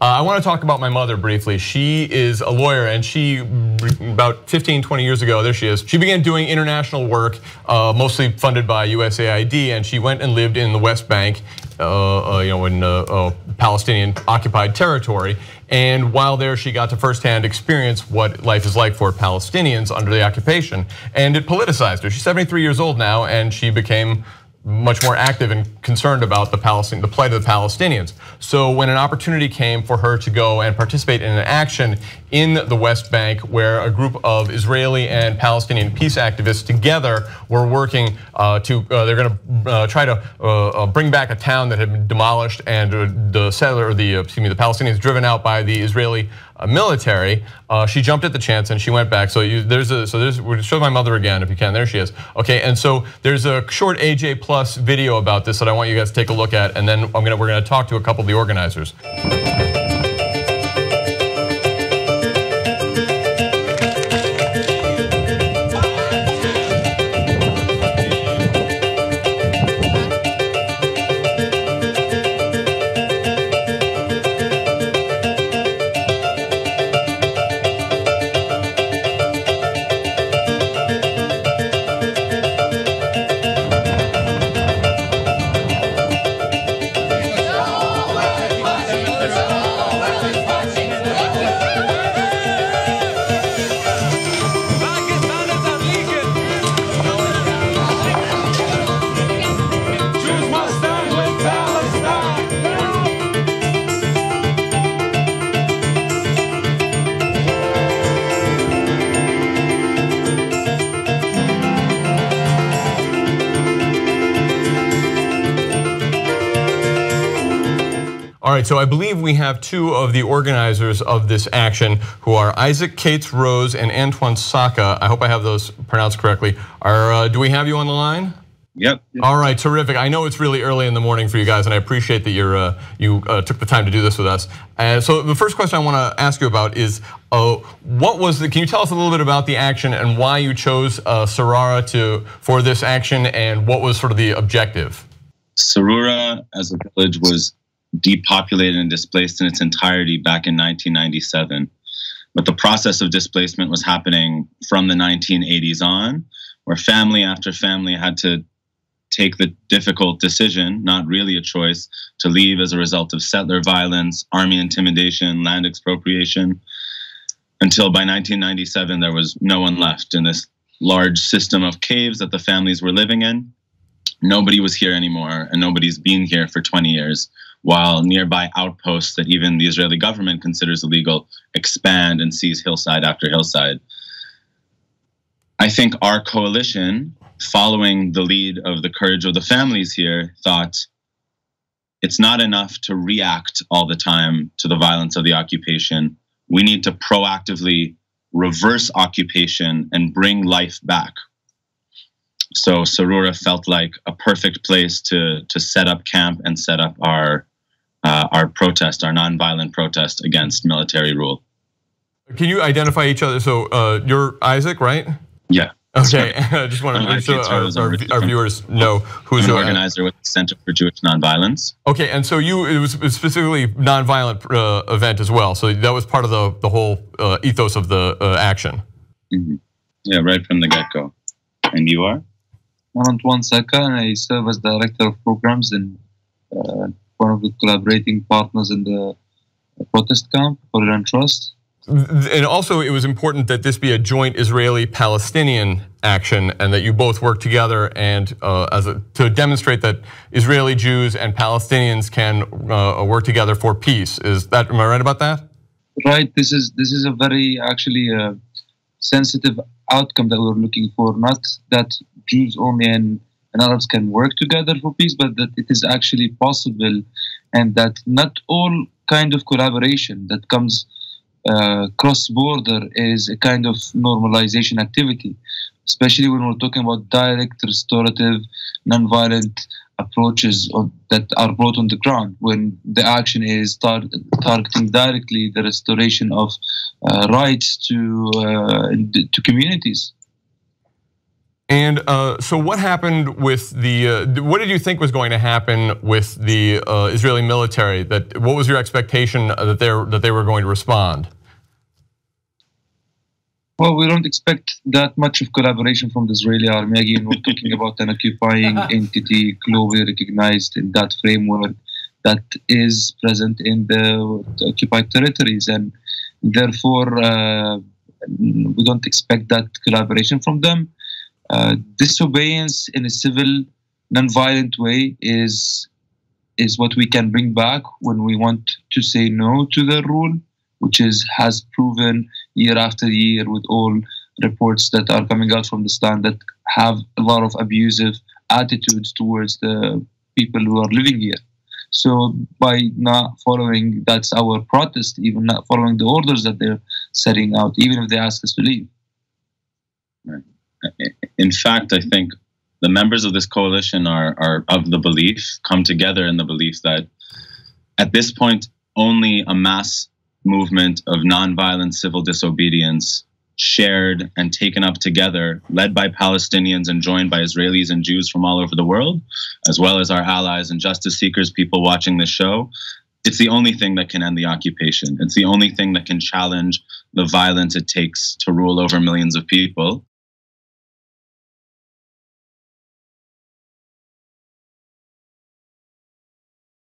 I want to talk about my mother briefly. She is a lawyer, and she, about 15, 20 years ago, there she is. She began doing international work, mostly funded by USAID, and she went and lived in the West Bank, in Palestinian occupied territory. And while there, she got to firsthand experience what life is like for Palestinians under the occupation, and it politicized her. She's 73 years old now, and she became much more active and concerned about the plight of the Palestinians. So when an opportunity came for her to go and participate in an action in the West Bank, where a group of Israeli and Palestinian peace activists together were working they're going to try to bring back a town that had been demolished and the Palestinians driven out by the Israeli military. She jumped at the chance and she went back. So we'll show my mother again if you can. There she is. Okay, and so there's a short AJ Plus video about this that I want you guys to take a look at, and then we're gonna talk to a couple of the organizers. All right, so I believe we have two of the organizers of this action who are Isaac Cates Rose and Antoine Saka. I hope I have those pronounced correctly. Do we have you on the line? Yep. All right, terrific. I know it's really early in the morning for you guys, and I appreciate that you took the time to do this with us. So the first question I want to ask you about is, can you tell us a little bit about the action and why you chose Sarara for this action, and what was sort of the objective? Sarura as a village was depopulated and displaced in its entirety back in 1997. But the process of displacement was happening from the 1980s on, where family after family had to take the difficult decision, not really a choice, to leave as a result of settler violence, army intimidation, land expropriation, until by 1997 there was no one left in this large system of caves that the families were living in. Nobody was here anymore, and nobody's been here for 20 years, while nearby outposts that even the Israeli government considers illegal expand and seize hillside after hillside. I think our coalition, following the lead of the courage of the families here, thought it's not enough to react all the time to the violence of the occupation. We need to proactively reverse occupation and bring life back. So Sarura felt like a perfect place to set up camp and set up our protest, our nonviolent protest against military rule. Can you identify each other? So you're Isaac, right? Yeah. Okay, I just want to make sure our viewers know who's an organizer with the Center for Jewish Nonviolence. Okay, and so it was specifically nonviolent event as well. So that was part of the whole ethos of the action. Mm-hmm. Yeah, right from the get-go. And you are? I'm Antoine Saka, and I serve as Director of Programs and one of the collaborating partners in the protest camp for Iran Trust. And also, it was important that this be a joint Israeli-Palestinian action, and that you both work together and to demonstrate that Israeli Jews and Palestinians can work together for peace. Am I right about that? Right. This is a very actually sensitive outcome that we're looking for. Not that Jews only and Arabs can work together for peace, but that it is actually possible, and that not all kind of collaboration that comes cross-border is a kind of normalization activity, especially when we're talking about direct, restorative, non-violent approaches that are brought on the ground, when the action is targeting directly the restoration of rights to communities. And so what happened with what did you think was going to happen with the Israeli military? What was your expectation that they were going to respond? Well, we don't expect that much of collaboration from the Israeli army. Again, we're talking about an occupying entity globally recognized in that framework that is present in the occupied territories. And therefore, we don't expect that collaboration from them. Disobedience in a civil, non-violent way is what we can bring back when we want to say no to their rule, which has proven year after year with all reports that are coming out from this land that have a lot of abusive attitudes towards the people who are living here. So by not following, that's our protest, even not following the orders that they're setting out, even if they ask us to leave. Right. In fact, I think the members of this coalition are of the belief, come together in the belief that at this point, only a mass movement of nonviolent civil disobedience shared and taken up together, led by Palestinians and joined by Israelis and Jews from all over the world, as well as our allies and justice seekers, people watching this show, it's the only thing that can end the occupation. It's the only thing that can challenge the violence it takes to rule over millions of people.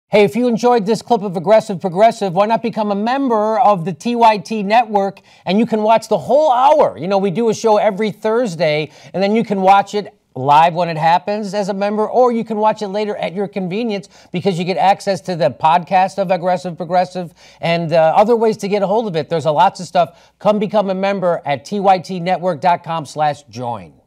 Hey, if you enjoyed this clip of Aggressive Progressive, why not become a member of the TYT network and you can watch the whole hour. You know, we do a show every Thursday and then you can watch it live when it happens as a member, or you can watch it later at your convenience because you get access to the podcast of Aggressive Progressive and other ways to get a hold of it. There's lots of stuff. Come become a member at tytnetwork.com/join.